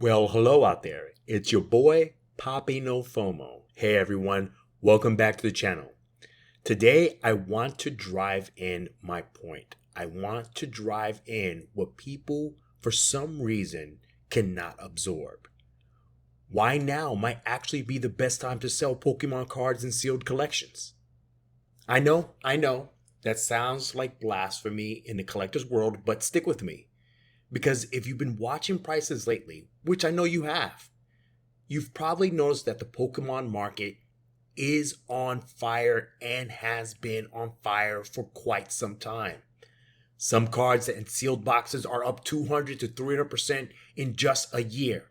Well, hello out there. It's your boy, Poppy No FOMO. Hey everyone, welcome back to the channel. Today, I want to drive in my point. I want to drive in what people, for some reason, cannot absorb. Why now might actually be the best time to sell Pokemon cards and sealed collections. I know, that sounds like blasphemy in the collector's world, but stick with me. Because if you've been watching prices lately, which I know you have, you've probably noticed that the Pokemon market is on fire and has been on fire for quite some time. Some cards and sealed boxes are up 200 to 300% in just a year.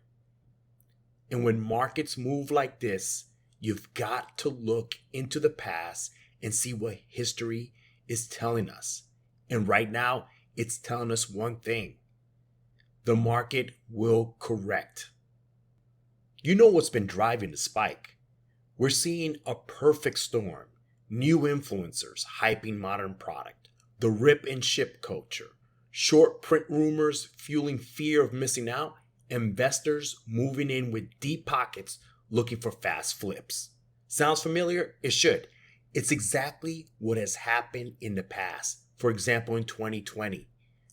And when markets move like this, you've got to look into the past and see what history is telling us. And right now, it's telling us one thing. The market will correct. You know what's been driving the spike? We're seeing a perfect storm. New influencers hyping modern product, the rip and ship culture, short print rumors fueling fear of missing out, investors moving in with deep pockets looking for fast flips. Sounds familiar? It should. It's exactly what has happened in the past. For example, in 2020.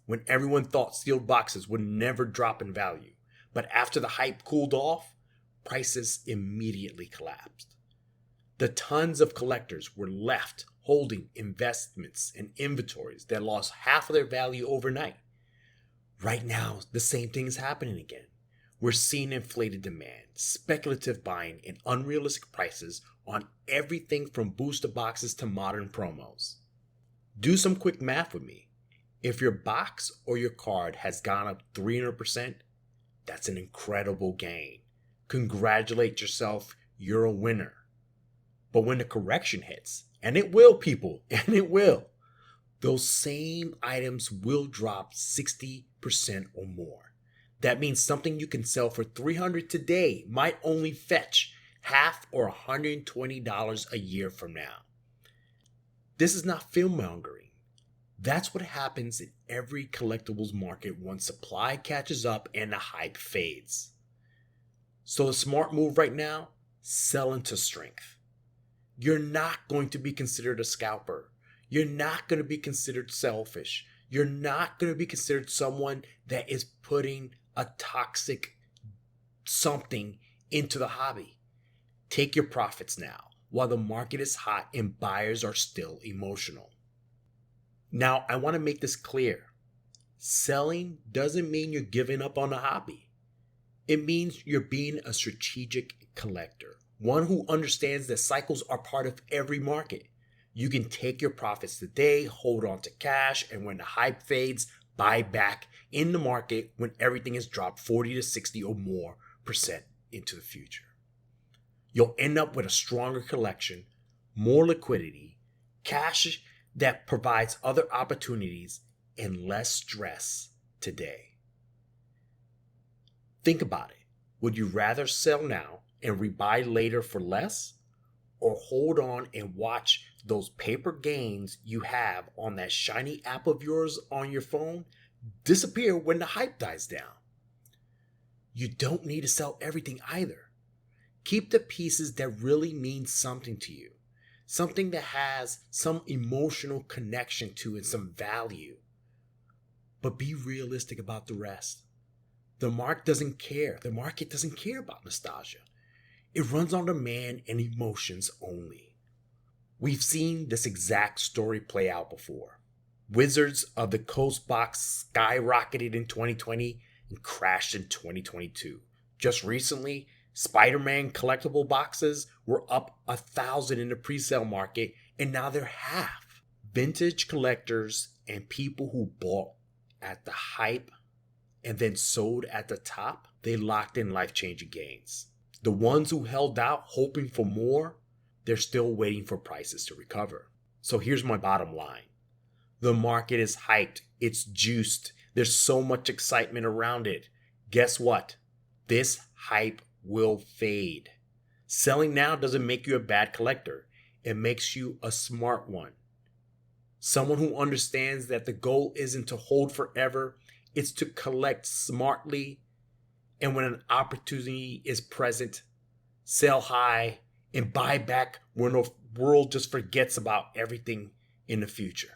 When everyone thought sealed boxes would never drop in value. But after the hype cooled off, prices immediately collapsed. The tons of collectors were left holding investments and inventories that lost half of their value overnight. Right now, the same thing is happening again. We're seeing inflated demand, speculative buying, and unrealistic prices on everything from booster boxes to modern promos. Do some quick math with me. If your box or your card has gone up 300%, that's an incredible gain. Congratulate yourself, you're a winner. But when the correction hits, and it will, people, and it will, those same items will drop 60% or more. That means something you can sell for $300 today might only fetch half or $120 a year from now. This is not filmmongering. That's what happens in every collectibles market once supply catches up and the hype fades. So the smart move right now, sell into strength. You're not going to be considered a scalper. You're not going to be considered selfish. You're not going to be considered someone that is putting a toxic something into the hobby. Take your profits now while the market is hot and buyers are still emotional. Now, I want to make this clear. Selling doesn't mean you're giving up on the hobby. It means you're being a strategic collector, one who understands that cycles are part of every market. You can take your profits today, hold on to cash, and when the hype fades, buy back in the market when everything has dropped 40 to 60 or more percent into the future. You'll end up with a stronger collection, more liquidity, cash that provides other opportunities and less stress today. Think about it. Would you rather sell now and rebuy later for less? Or hold on and watch those paper gains you have on that shiny app of yours on your phone disappear when the hype dies down? You don't need to sell everything either. Keep the pieces that really mean something to you. Something that has some emotional connection to and some value. But be realistic about the rest. The market doesn't care. The market doesn't care about nostalgia. It runs on demand and emotions only. We've seen this exact story play out before. Wizards of the Coast box skyrocketed in 2020 and crashed in 2022. Just recently, Spider-Man collectible boxes were up 1,000 in the pre-sale market, and now they're half. Vintage collectors and people who bought at the hype and then sold at the top, they locked in life-changing gains. The ones who held out hoping for more, they're still waiting for prices to recover. So here's my bottom line. The market is hyped. It's juiced. There's so much excitement around it. Guess what? This hype will fade. Selling now doesn't make you a bad collector. It makes you a smart one. Someone who understands that the goal isn't to hold forever, it's to collect smartly And when an opportunity is present, sell high and buy back when the world just forgets about everything in the future.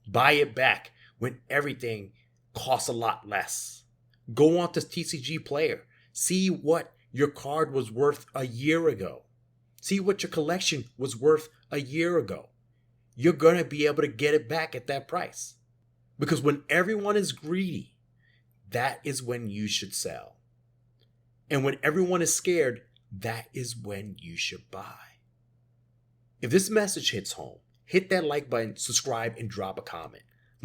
Buy it back when everything costs a lot less. Go on to TCG Player. See what your card was worth a year ago. See what your collection was worth a year ago. You're going to be able to get it back at that price. Because when everyone is greedy, that is when you should sell. And when everyone is scared, that is when you should buy. If this message hits home, hit that like button, subscribe, and drop a comment.